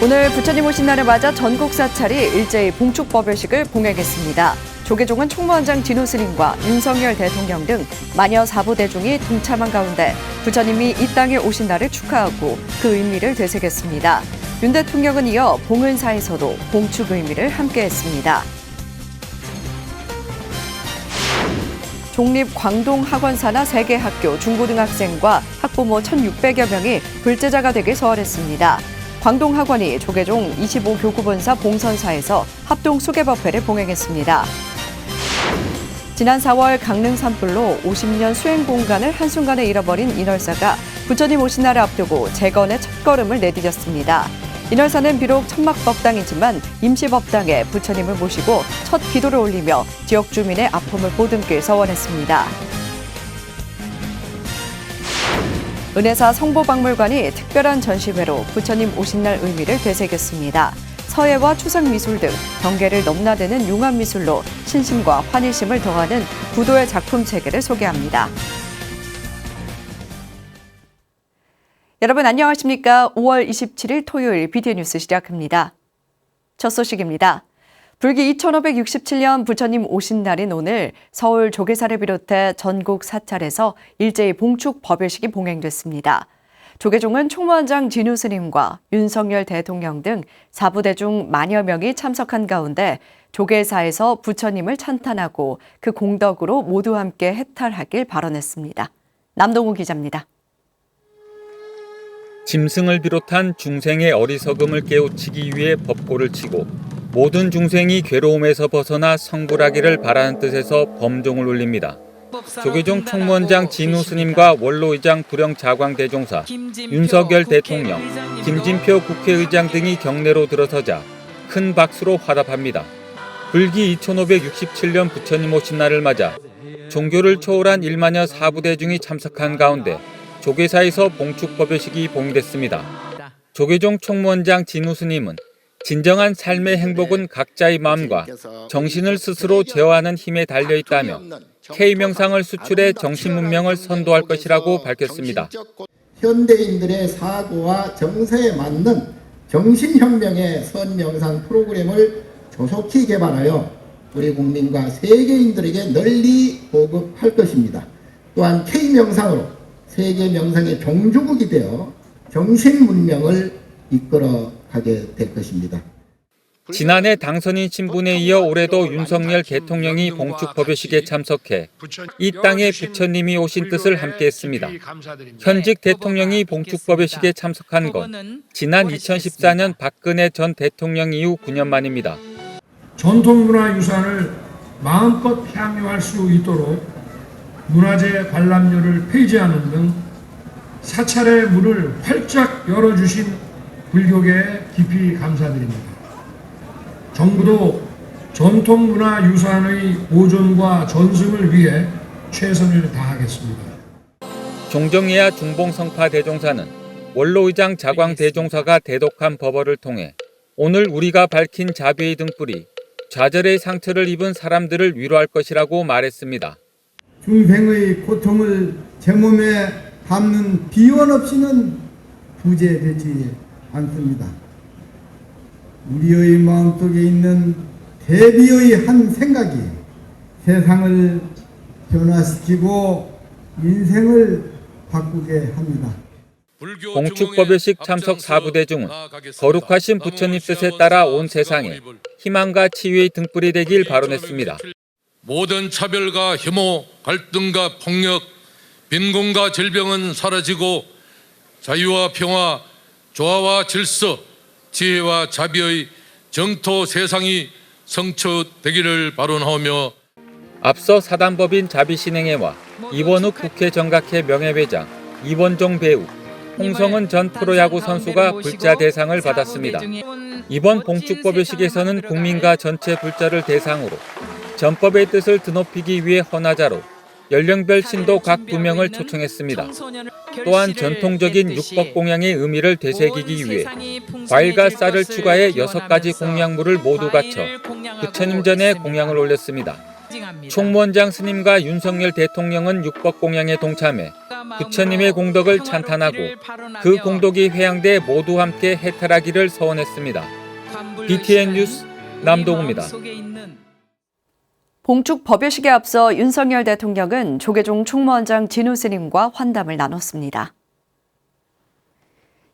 오늘 부처님 오신 날을 맞아 전국 사찰이 일제히 봉축법요식을 봉행했습니다. 조계종은 총무원장 진우 스님과 윤석열 대통령 등 마녀 사부 대중이 동참한 가운데 부처님이 이 땅에 오신 날을 축하하고 그 의미를 되새겼습니다. 윤 대통령은 이어 봉은사에서도 봉축 의미를 함께했습니다. 종립 광동학원사나 3개 학교 중고등학생과 학부모 1,600여 명이 불제자가 되길 서원했습니다. 광동학원이 조계종 25교구본사 봉선사에서 합동 수계법회를 봉행했습니다. 지난 4월 강릉 산불로 50년 수행 공간을 한순간에 잃어버린 인월사가 부처님 오신 날을 앞두고 재건의 첫걸음을 내디뎠습니다. 인월사는 비록 천막법당이지만 임시법당에 부처님을 모시고 첫 기도를 올리며 지역 주민의 아픔을 보듬길 서원했습니다. 은혜사 성보박물관이 특별한 전시회로 부처님 오신 날 의미를 되새겼습니다. 서예와 추상미술 등 경계를 넘나드는 융합미술로 신심과 환희심을 더하는 구도의 작품 체계를 소개합니다. 여러분 안녕하십니까? 5월 27일 토요일 BTN 뉴스 시작합니다. 첫 소식입니다. 불기 2567년 부처님 오신 날인 오늘 서울 조계사를 비롯해 전국 사찰에서 일제히 봉축 법요식이 봉행됐습니다. 조계종은 총무원장 진우 스님과 윤석열 대통령 등 사부대중 만여 명이 참석한 가운데 조계사에서 부처님을 찬탄하고 그 공덕으로 모두 함께 해탈하길 발언했습니다. 남동우 기자입니다. 짐승을 비롯한 중생의 어리석음을 깨우치기 위해 법고를 치고 모든 중생이 괴로움에서 벗어나 성불하기를 바라는 뜻에서 범종을 올립니다. 조계종 총무원장 진우 스님과 원로의장 불영자광대종사, 윤석열 대통령, 김진표 국회의장 등이 경내로 들어서자 큰 박수로 화답합니다. 불기 2567년 부처님 오신 날을 맞아 종교를 초월한 1만여 사부대중이 참석한 가운데 조계사에서 봉축법요식이 봉행됐습니다. 조계종 총무원장 진우 스님은 진정한 삶의 행복은 각자의 마음과 정신을 스스로 제어하는 힘에 달려있다며 K명상을 수출해 정신문명을 선도할 것이라고 밝혔습니다. 현대인들의 사고와 정서에 맞는 정신혁명의 선명상 프로그램을 조속히 개발하여 우리 국민과 세계인들에게 널리 보급할 것입니다. 또한 K명상으로 세계 명상의 종주국이 되어 정신문명을 이끌어가게 될 것입니다. 지난해 당선인 신분에 이어 올해도 윤석열 대통령이 봉축법요식에 참석해 이 땅에 부처님이 오신 뜻을 함께했습니다. 현직 대통령이 봉축법요식에 참석한 건 지난 2014년 박근혜 전 대통령 이후 9년 만입니다. 전통문화유산을 마음껏 향유할 수 있도록 문화재 관람료를 폐지하는 등 사찰의 문을 활짝 열어주신 불교계에 깊이 감사드립니다. 정부도 전통문화유산의 보존과 전승을 위해 최선을 다하겠습니다. 종정예야 중봉성파 대종사는 원로의장 자광 대종사가 대독한 법어를 통해 오늘 우리가 밝힌 자비의 등불이 좌절의 상처를 입은 사람들을 위로할 것이라고 말했습니다. 중생의 고통을 제 몸에 담는 비원 없이는 부재되지 않습니다. 우리의 마음속에 있는 대비의 한 생각이 세상을 변화시키고 인생을 바꾸게 합니다. 봉축법요식 참석 사부대중은 거룩하신 부처님 뜻에 따라 온 세상에 희망과 치유의 등불이 되길 발언했습니다. 모든 차별과 혐오, 갈등과 폭력, 빈곤과 질병은 사라지고 자유와 평화, 조화와 질서, 지혜와 자비의 정토 세상이 성취되기를 바라오며 앞서 사단법인 자비신행회와 이원욱 국회 정각회 명예회장, 이원종 배우, 홍성은 전 프로야구 선수가 불자 대상을 받았습니다. 이번 봉축법요식에서는 국민과 전체 불자를 대상으로 전법의 뜻을 드높이기 위해 헌화자로 연령별 신도 각 2명을 초청했습니다. 또한 전통적인 육법공양의 의미를 되새기기 위해 과일과 쌀을 추가해 6가지 공양물을 모두 갖춰 부처님 전에 공양을 올렸습니다. 총무원장 스님과 윤석열 대통령은 육법공양에 동참해 부처님의 공덕을 찬탄하고 그 공덕이 회양돼 모두 함께 해탈하기를 소원했습니다. BTN 뉴스 남동우입니다. 봉축 법요식에 앞서 윤석열 대통령은 조계종 총무원장 진우 스님과 환담을 나눴습니다.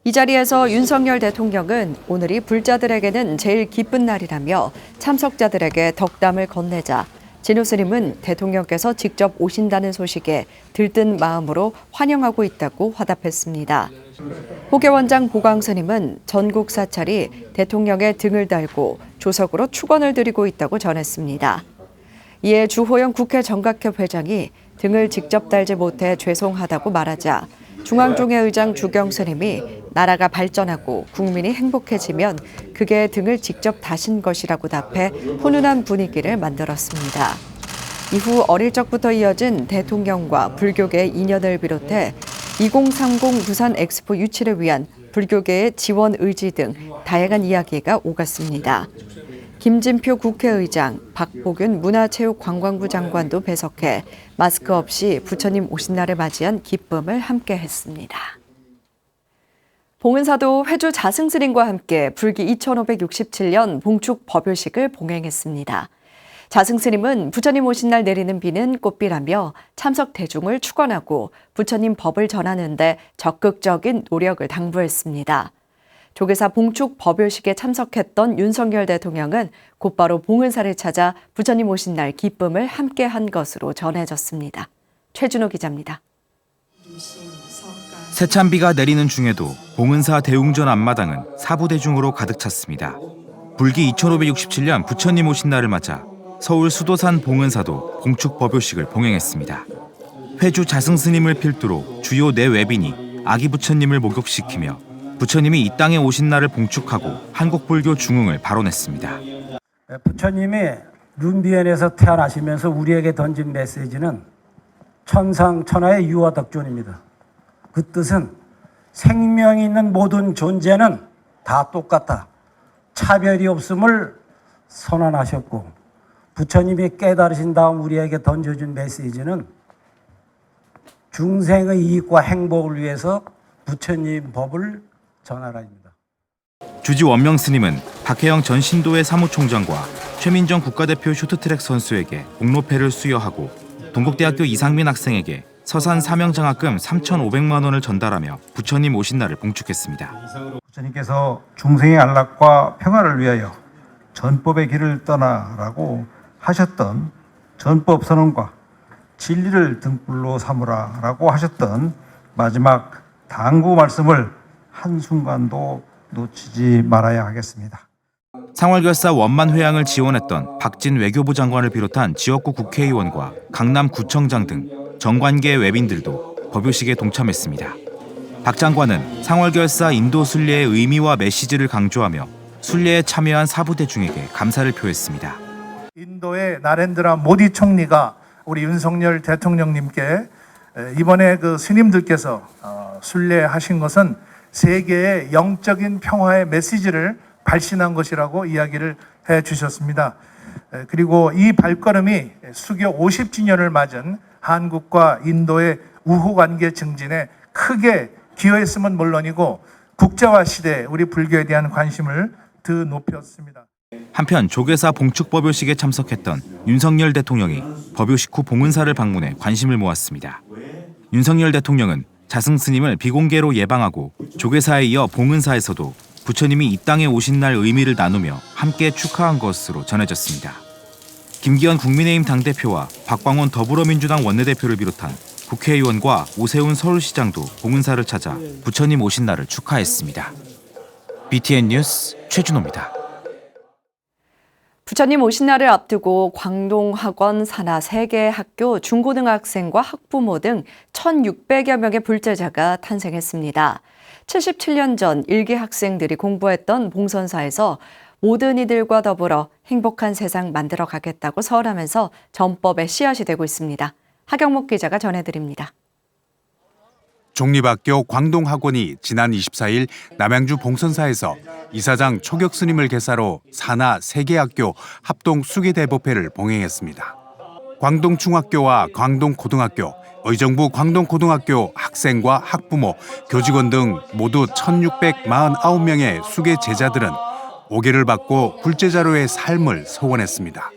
이 자리에서 윤석열 대통령은 오늘이 불자들에게는 제일 기쁜 날이라며 참석자들에게 덕담을 건네자 진우 스님은 대통령께서 직접 오신다는 소식에 들뜬 마음으로 환영하고 있다고 화답했습니다. 호계원장 보광 스님은 전국 사찰이 대통령의 등을 달고 조석으로 축원을 드리고 있다고 전했습니다. 이에 주호영 국회 정각협 회장이 등을 직접 달지 못해 죄송하다고 말하자 중앙종회의장 주경 스님이 나라가 발전하고 국민이 행복해지면 그게 등을 직접 다신 것이라고 답해 훈훈한 분위기를 만들었습니다. 이후 어릴 적부터 이어진 대통령과 불교계의 인연을 비롯해 2030 부산 엑스포 유치를 위한 불교계의 지원 의지 등 다양한 이야기가 오갔습니다. 김진표 국회의장, 박보균 문화체육관광부 장관도 배석해 마스크 없이 부처님 오신 날을 맞이한 기쁨을 함께 했습니다. 봉은사도 회주 자승스님과 함께 불기 2567년 봉축 법요식을 봉행했습니다. 자승스님은 부처님 오신 날 내리는 비는 꽃비라며 참석 대중을 축원하고 부처님 법을 전하는 데 적극적인 노력을 당부했습니다. 조계사 봉축 법요식에 참석했던 윤석열 대통령은 곧바로 봉은사를 찾아 부처님 오신 날 기쁨을 함께한 것으로 전해졌습니다. 최준호 기자입니다. 새찬비가 내리는 중에도 봉은사 대웅전 앞마당은 사부대중으로 가득 찼습니다. 불기 2567년 부처님 오신 날을 맞아 서울 수도산 봉은사도 봉축 법요식을 봉행했습니다. 회주 자승스님을 필두로 주요 네 외빈이 아기 부처님을 목욕시키며 부처님이 이 땅에 오신 날을 봉축하고 한국불교 중흥을 발언했습니다. 부처님이 룸비엔에서 태어나시면서 우리에게 던진 메시지는 천상천하의 유아덕존입니다. 그 뜻은 생명이 있는 모든 존재는 다 똑같다. 차별이 없음을 선언하셨고 부처님이 깨달으신 다음 우리에게 던져준 메시지는 중생의 이익과 행복을 위해서 부처님 법을 전하라입니다. 주지 원명 스님은 박혜영 전 신도의 사무총장과 최민정 국가대표 쇼트트랙 선수에게 공로패를 수여하고 동국대학교 이상민 학생에게 서산 사명장학금 3,500만 원을 전달하며 부처님 오신 날을 봉축했습니다. 부처님께서 중생의 안락과 평화를 위하여 전법의 길을 떠나라고 하셨던 전법 선언과 진리를 등불로 삼으라라고 하셨던 마지막 당부 말씀을 한순간도 놓치지 말아야 하겠습니다. 상월결사 원만회양을 지원했던 박진 외교부 장관을 비롯한 지역구 국회의원과 강남구청장 등 정관계 외빈들도 법요식에 동참했습니다. 박 장관은 상월결사 인도 순례의 의미와 메시지를 강조하며 순례에 참여한 사부대중에게 감사를 표했습니다. 인도의 나렌드라 모디 총리가 우리 윤석열 대통령님께 이번에 그 스님들께서 순례하신 것은 세계의 영적인 평화의 메시지를 발신한 것이라고 이야기를 해 주셨습니다. 그리고 이 발걸음이 수교 50주년을 맞은 한국과 인도의 우호관계 증진에 크게 기여했음은 물론이고 국제화 시대에 우리 불교에 대한 관심을 더 높였습니다. 한편 조계사 봉축 법요식에 참석했던 윤석열 대통령이 법요식 후 봉은사를 방문해 관심을 모았습니다. 윤석열 대통령은 자승스님을 비공개로 예방하고 조계사에 이어 봉은사에서도 부처님이 이 땅에 오신 날 의미를 나누며 함께 축하한 것으로 전해졌습니다. 김기현 국민의힘 당대표와 박광원 더불어민주당 원내대표를 비롯한 국회의원과 오세훈 서울시장도 봉은사를 찾아 부처님 오신 날을 축하했습니다. BTN 뉴스 최준호입니다. 부처님 오신 날을 앞두고 광동학원 산하 3개 학교 중고등학생과 학부모 등 1,600여 명의 불제자가 탄생했습니다. 77년 전 일개 학생들이 공부했던 봉선사에서 모든 이들과 더불어 행복한 세상 만들어 가겠다고 서울하면서 전법의 씨앗이 되고 있습니다. 하경목 기자가 전해드립니다. 종립학교 광동학원이 지난 24일 남양주 봉선사에서 이사장 초격 스님을 계사로 산하 3개 학교 합동 수계대법회를 봉행했습니다. 광동중학교와 광동고등학교, 의정부 광동고등학교 학생과 학부모, 교직원 등 모두 1,649명의 수계 제자들은 옥외를 받고 불제자로의 삶을 소원했습니다.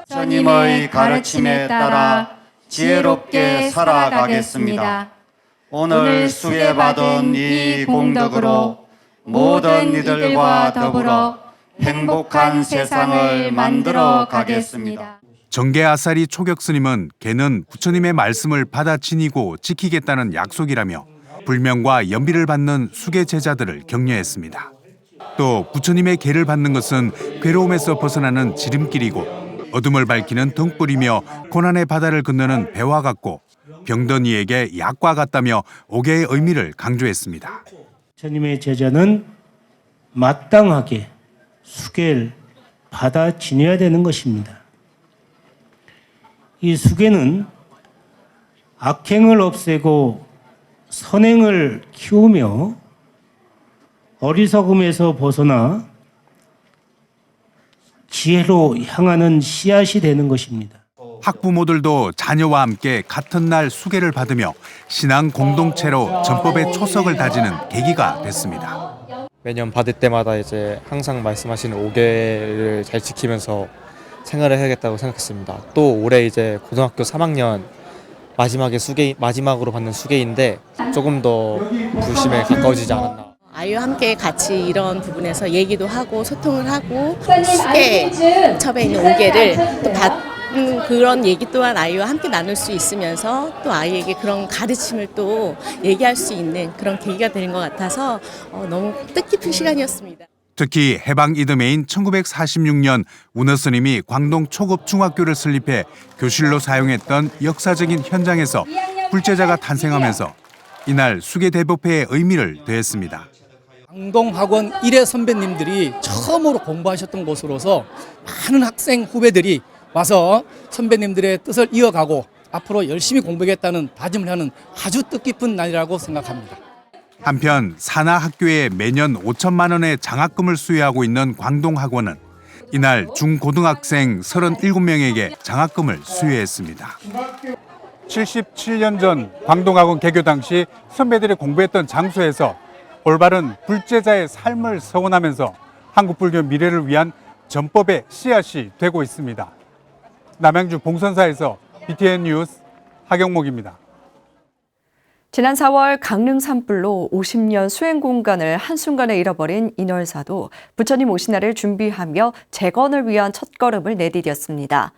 부처님의 가르침에 따라 지혜롭게 살아가겠습니다. 오늘 수계받은 이 공덕으로 모든 이들과 더불어 행복한 세상을 만들어 가겠습니다. 정계아사리 초격스님은 개는 부처님의 말씀을 받아 지니고 지키겠다는 약속이라며 불명과 연비를 받는 수계 제자들을 격려했습니다. 또 부처님의 계를 받는 것은 괴로움에서 벗어나는 지름길이고 어둠을 밝히는 등불이며 고난의 바다를 건너는 배와 같고 병든 이에게 약과 같다며 옥외의 의미를 강조했습니다. 부처님의 제자는 마땅하게 수계를 받아 지내야 되는 것입니다. 이 수계는 악행을 없애고 선행을 키우며 어리석음에서 벗어나 지혜로 향하는 씨앗이 되는 것입니다. 학부모들도 자녀와 함께 같은 날 수계를 받으며 신앙 공동체로 전법의 초석을 다지는 계기가 됐습니다. 매년 받을 때마다 이제 항상 말씀하시는 옥외를 잘 지키면서 생활을 해야겠다고 생각했습니다. 또 올해 이제 고등학교 3학년 마지막으로 받는 수계인데 조금 더 불심에 가까워지지 않았나. 아이와 함께 같이 이런 부분에서 얘기도 하고 소통을 하고 수계 첩에 있는 옥외를 또 받는 그런 얘기 또한 아이와 함께 나눌 수 있으면서 또 아이에게 그런 가르침을 또 얘기할 수 있는 그런 계기가 되는 것 같아서 너무 뜻깊은 시간이었습니다. 특히 해방 이듬해인 1946년 운어 스님이 광동 초급 중학교를 설립해 교실로 사용했던 역사적인 현장에서 불제자가 탄생하면서 이날 수계 대법회의 의미를 더했습니다. 광동학원 1회 선배님들이 처음으로 공부하셨던 곳으로서 많은 학생 후배들이 와서 선배님들의 뜻을 이어가고 앞으로 열심히 공부하겠다는 다짐을 하는 아주 뜻깊은 날이라고 생각합니다. 한편 산하 학교에 매년 5천만 원의 장학금을 수여하고 있는 광동학원은 이날 중고등학생 37명에게 장학금을 수여했습니다. 77년 전 광동학원 개교 당시 선배들이 공부했던 장소에서 올바른 불제자의 삶을 서원하면서 한국불교 미래를 위한 전법의 씨앗이 되고 있습니다. 남양주 봉선사에서 BTN 뉴스 하경목입니다. 지난 4월 강릉 산불로 50년 수행 공간을 한순간에 잃어버린 인월사도 부처님 오신 날을 준비하며 재건을 위한 첫걸음을 내디뎠습니다.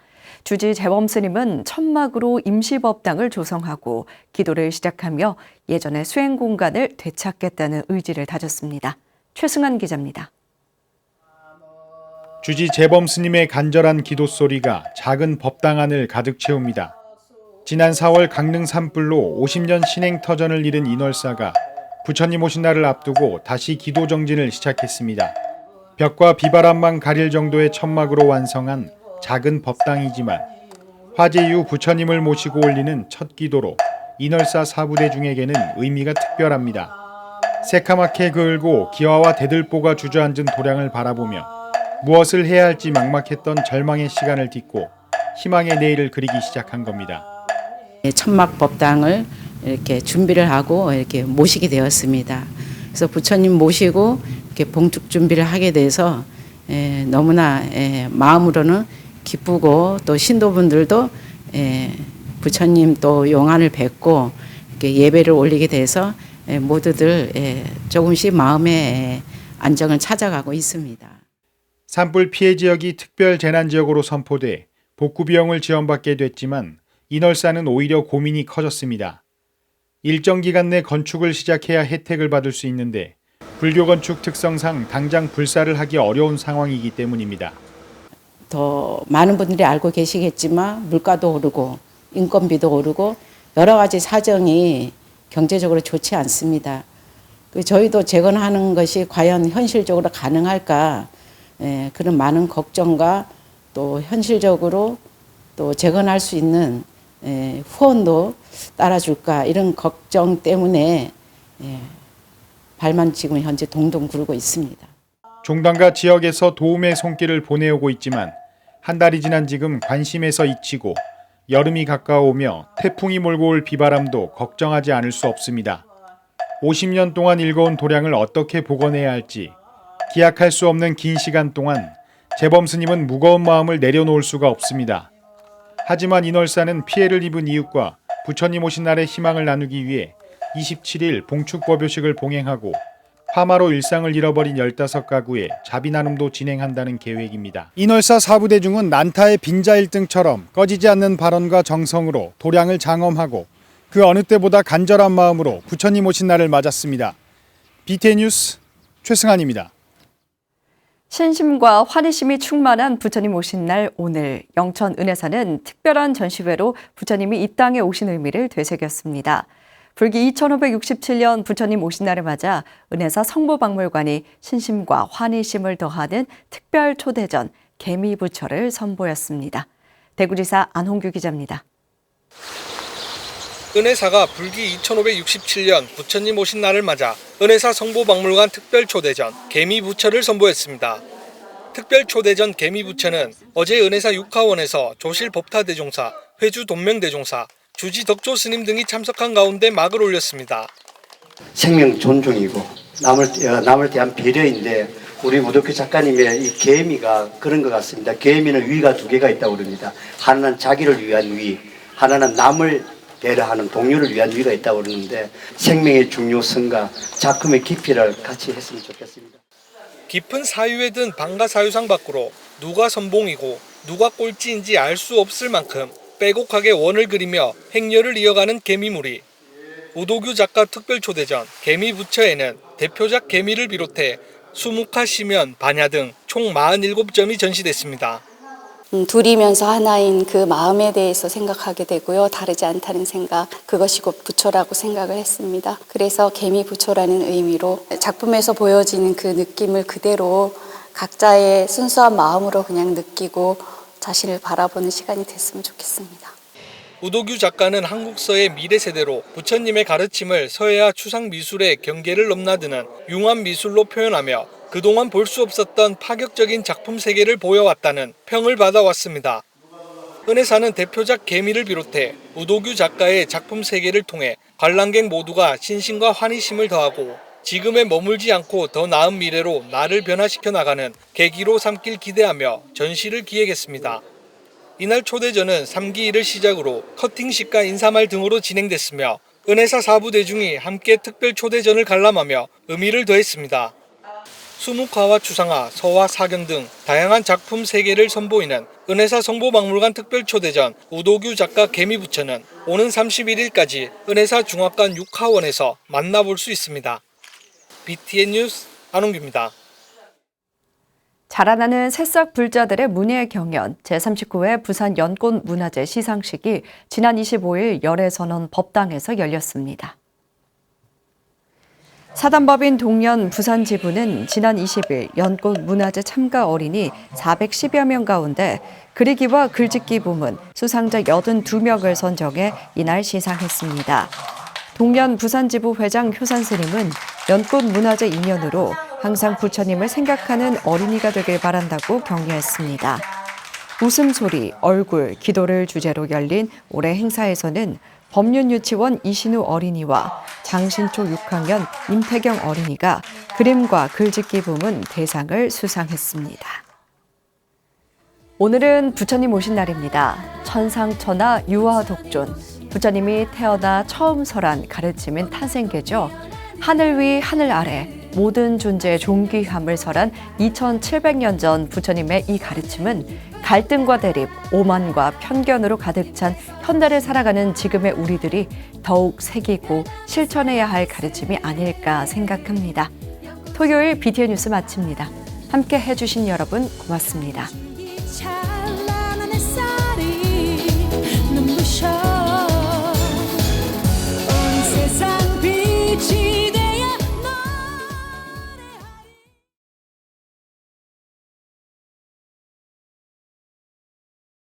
주지 재범 스님은 천막으로 임시법당을 조성하고 기도를 시작하며 예전의 수행 공간을 되찾겠다는 의지를 다졌습니다. 최승환 기자입니다. 주지 재범 스님의 간절한 기도 소리가 작은 법당 안을 가득 채웁니다. 지난 4월 강릉 산불로 50년 신행터전을 잃은 인월사가 부처님 오신 날을 앞두고 다시 기도 정진을 시작했습니다. 벽과 비바람만 가릴 정도의 천막으로 완성한 작은 법당이지만 화재 이후 부처님을 모시고 올리는 첫 기도로 인월사 사부대 중에게는 의미가 특별합니다. 새카맣게 그을고 기와와 대들보가 주저앉은 도량을 바라보며 무엇을 해야 할지 막막했던 절망의 시간을 딛고 희망의 내일을 그리기 시작한 겁니다. 천막 법당을 이렇게 준비를 하고 이렇게 모시게 되었습니다. 그래서 부처님 모시고 이렇게 봉축 준비를 하게 돼서 너무나 마음으로는 기쁘고 또 신도분들도 부처님 또 용안을 뵙고 이렇게 예배를 올리게 돼서 모두들 조금씩 마음의 안정을 찾아가고 있습니다. 산불 피해 지역이 특별 재난 지역으로 선포돼 복구 비용을 지원받게 됐지만 인월사는 오히려 고민이 커졌습니다. 일정 기간 내 건축을 시작해야 혜택을 받을 수 있는데 불교 건축 특성상 당장 불사를 하기 어려운 상황이기 때문입니다. 더 많은 분들이 알고 계시겠지만 물가도 오르고 인건비도 오르고 여러 가지 사정이 경제적으로 좋지 않습니다. 저희도 재건하는 것이 과연 현실적으로 가능할까 그런 많은 걱정과 또 현실적으로 또 재건할 수 있는 후원도 따라줄까 이런 걱정 때문에 발만 지금 현재 동동 구르고 있습니다. 종단과 지역에서 도움의 손길을 보내오고 있지만 한 달이 지난 지금 관심에서 잊히고 여름이 가까워오며 태풍이 몰고 올 비바람도 걱정하지 않을 수 없습니다. 50년 동안 읽어온 도량을 어떻게 복원해야 할지 기약할 수 없는 긴 시간 동안 재범 스님은 무거운 마음을 내려놓을 수가 없습니다. 하지만 인월사는 피해를 입은 이웃과 부처님 오신 날의 희망을 나누기 위해 27일 봉축법요식을 봉행하고 화마로 일상을 잃어버린 15가구의 자비 나눔도 진행한다는 계획입니다. 인월사 사부대중은 난타의 빈자 1등처럼 꺼지지 않는 발언과 정성으로 도량을 장엄하고 그 어느 때보다 간절한 마음으로 부처님 오신 날을 맞았습니다. BTN 뉴스 최승환입니다. 신심과 환희심이 충만한 부처님 오신 날 오늘 영천 은혜사는 특별한 전시회로 부처님이 이 땅에 오신 의미를 되새겼습니다. 불기 2567년 부처님 오신 날을 맞아 은혜사 성보박물관이 신심과 환희심을 더하는 특별 초대전 개미부처를 선보였습니다. 대구지사 안홍규 기자입니다. 은혜사가 불기 2567년 부처님 오신 날을 맞아 은혜사 성보박물관 특별초대전 개미부처를 선보였습니다. 특별초대전 개미부처는 어제 은혜사 육하원에서 조실 법타대종사, 회주 돈명대종사, 주지 덕조 스님 등이 참석한 가운데 막을 올렸습니다. 생명 존중이고 남을 대한 배려인데 우리 우덕규 작가님의 이 개미가 그런 것 같습니다. 개미는 위가 두 개가 있다고 그럽니다. 하나는 자기를 위한 위, 하나는 남을 배려하는 동료를 위한 위가 있다고 그러는데 생명의 중요성과 작품의 깊이를 같이 했으면 좋겠습니다. 깊은 사유에 든 방가사유상 밖으로 누가 선봉이고 누가 꼴찌인지 알 수 없을 만큼 빼곡하게 원을 그리며 행렬을 이어가는 개미무리. 우도규 작가 특별초대전 개미부처에는 대표작 개미를 비롯해 수묵화, 시면, 반야 등 총 47점이 전시됐습니다. 둘이면서 하나인 그 마음에 대해서 생각하게 되고요. 다르지 않다는 생각, 그것이 곧 부처라고 생각을 했습니다. 그래서 개미부처라는 의미로 작품에서 보여지는 그 느낌을 그대로 각자의 순수한 마음으로 그냥 느끼고 자신을 바라보는 시간이 됐으면 좋겠습니다. 우도규 작가는 한국서의 미래 세대로 부처님의 가르침을 서예와 추상 미술의 경계를 넘나드는 융합 미술로 표현하며 그동안 볼 수 없었던 파격적인 작품 세계를 보여왔다는 평을 받아왔습니다. 은혜사는 대표작 개미를 비롯해 우도규 작가의 작품 세계를 통해 관람객 모두가 신심과 환희심을 더하고 지금에 머물지 않고 더 나은 미래로 나를 변화시켜 나가는 계기로 삼길 기대하며 전시를 기획했습니다. 이날 초대전은 3기일을 시작으로 커팅식과 인사말 등으로 진행됐으며 은혜사 사부대중이 함께 특별 초대전을 관람하며 의미를 더했습니다. 수묵화와 추상화, 서화, 사경 등 다양한 작품 세계를 선보이는 은혜사 성보박물관 특별초대전 우도규 작가 개미부처는 오는 31일까지 은혜사 중학관 6하원에서 만나볼 수 있습니다. BTN 뉴스 안홍규입니다. 자라나는 새싹 불자들의 문예 경연 제39회 부산 연꽃문화제 시상식이 지난 25일 열애선언 법당에서 열렸습니다. 사단법인 동년 부산지부는 지난 20일 연꽃문화제 참가 어린이 410여 명 가운데 그리기와 글짓기 부문 수상자 82명을 선정해 이날 시상했습니다. 동년 부산지부 회장 효산 스님은 연꽃문화제 인연으로 항상 부처님을 생각하는 어린이가 되길 바란다고 격려했습니다. 웃음소리, 얼굴, 기도를 주제로 열린 올해 행사에서는 법륜유치원 이신우 어린이와 장신초 6학년 임태경 어린이가 그림과 글짓기 부문 대상을 수상했습니다. 오늘은 부처님 오신 날입니다. 천상천하 유아독존. 부처님이 태어나 처음 설한 가르침은 탄생계죠. 하늘 위 하늘 아래 모든 존재의 존귀함을 설한 2700년 전 부처님의 이 가르침은 갈등과 대립, 오만과 편견으로 가득 찬 현대를 살아가는 지금의 우리들이 더욱 새기고 실천해야 할 가르침이 아닐까 생각합니다. 토요일 BTN 뉴스 마칩니다. 함께 해주신 여러분 고맙습니다.